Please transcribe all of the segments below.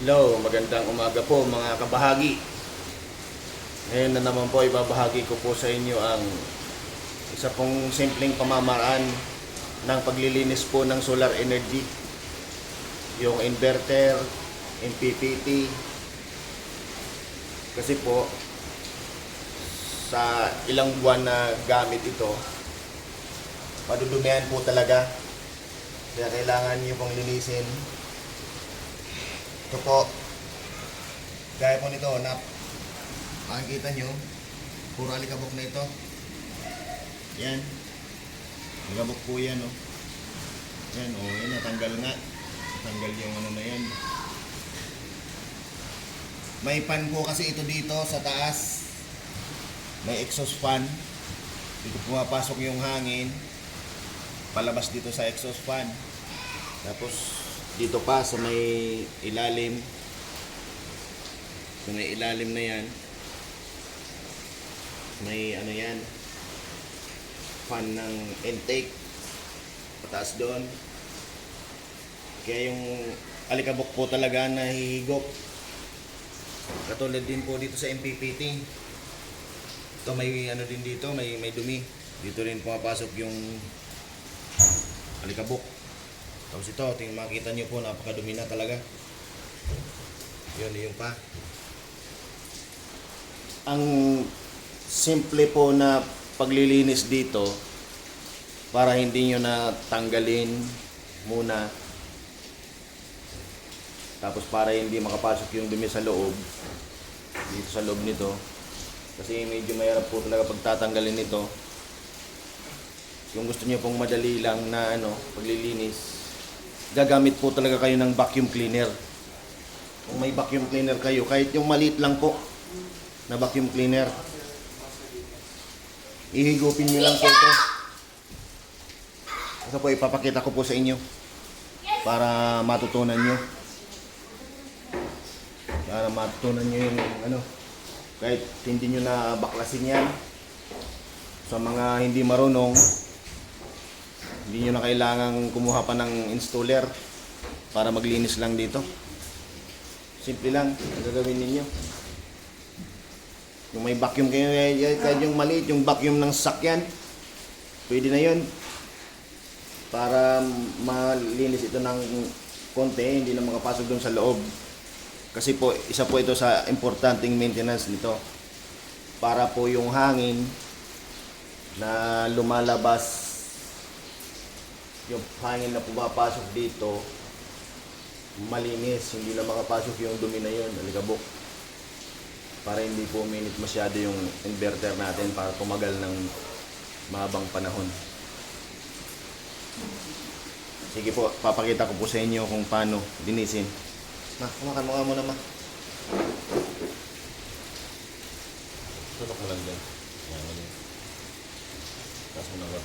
Hello, magandang umaga po mga kabahagi. Ngayon na naman po ibabahagi ko po sa inyo ang isa pong simpleng pamamaraan ng paglilinis po ng solar energy. Yung inverter, MPPT. Kasi po, sa ilang buwan na gamit ito, madudumihan po talaga. Kaya kailangan nyo pong linisin. Ito po, gaya po nito, makikita nyo, puro alikabok na ito. Yan, alikabok po yan, oh. Yan, oh, yan, natanggal nga. Natanggal yung ano na yan. May fan po kasi ito dito sa taas. May exhaust fan. Dito pumapasok yung hangin. Palabas dito sa exhaust fan. Tapos, dito pa sa may ilalim, na yan, may ano yan, fan ng intake pataas doon. Kaya yung alikabok po talaga nahihigop. Katulad din po dito sa MPPT. Ito may ano din dito, may dumi. Dito rin pumapasok yung alikabok. Tapos ito, makita nyo po, napakadumi na talaga. Yun, yung pa. Ang simple po na paglilinis dito, para hindi nyo na tanggalin muna. Tapos para hindi makapasok yung dumi sa loob, dito sa loob nito. Kasi medyo mahirap po talaga pagtatanggalin nito. Kung gusto nyo pong madali lang na paglilinis, gagamit po talaga kayo ng vacuum cleaner. Kung may vacuum cleaner kayo, kahit yung maliit lang po na vacuum cleaner, ihigupin nyo lang po ito. Ito po, ipapakita ko po sa inyo para matutunan nyo. Para matutunan nyo yung kahit hindi nyo na baklasin yan. Sa mga hindi marunong, hindi nyo na kailangang kumuha pa ng installer para maglinis lang dito. Simple lang ang gagawin ninyo. Kung may vacuum kayo, kahit yung maliit, yung vacuum ng sasakyan, pwede na yun. Para malinis ito ng konti, hindi na makapasok doon sa loob. Kasi po, isa po ito sa importanteng maintenance nito. Para po yung hangin na lumalabas, yung hangin na pumapasok dito, malinis, hindi na makapasok yung dumi na yun, alikabok. Para hindi po minute masyado yung inverter natin para tumagal ng mahabang panahon. Sige po, papakita ko po sa inyo kung paano linisin. Ma, kumakan mo nga muna, ma. Tulok mo lang dyan. Yan, mali. Taas mo na ba?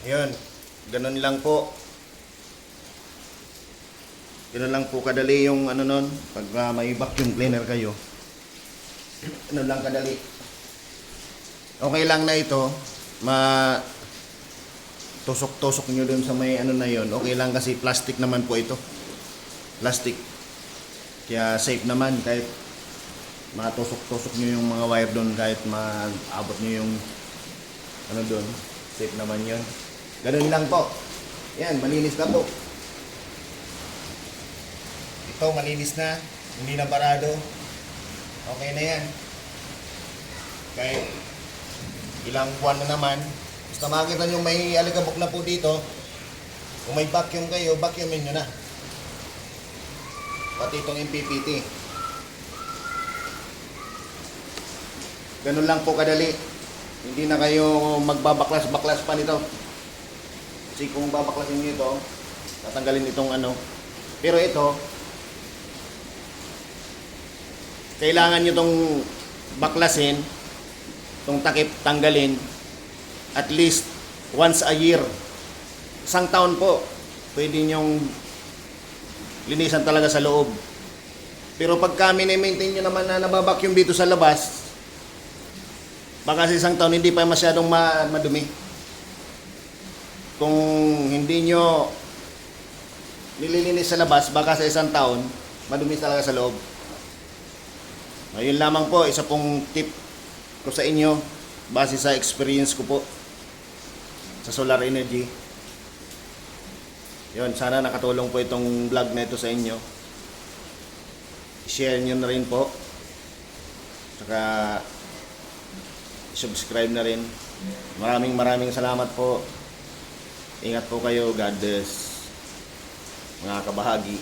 Yun, ganun lang po. Ganun lang po kadali yung ano nun, pag may vacuum cleaner kayo. Ganun lang kadali. Okay lang na ito, tusok-tusok nyo dun sa may ano na yun. Okay lang kasi plastic naman po ito. Plastic. Kaya safe naman kahit matusok-tusok nyo yung mga wire dun, kahit maabot nyo yung ano dun. Safe naman yun. Ganun lang po. Yan, malinis na po. Ito, malinis na. Hindi na barado. Okay na yan. Kahit ilang buwan na naman. Basta makikita nyo may alikabok na po dito. Kung may vacuum kayo, vacuumin nyo na. Pati itong MPPT. Ganun lang po kadali. Hindi na kayo magbabaklas-baklas pa nito. Kasi kung babaklasin nyo ito, tatanggalin itong ano. Pero ito, kailangan nyo itong baklasin, itong takip tanggalin, at least once a year. Isang taon po, pwede nyong linisan talaga sa loob. Pero pagka mini-maintain nyo naman na nababacuum dito sa labas, baka sa isang taon hindi pa masyadong madumi. Kung hindi nyo nililinis sa labas, baka sa isang taon, madumi talaga sa loob. Ayun lamang po, isa pong tip ko sa inyo, base sa experience ko po sa solar energy. Yun, sana nakatulong po itong vlog na ito sa inyo. I-share nyo na rin po. Saka subscribe na rin. Maraming salamat po. Ingat po kayo. God bless, mga kabahagi.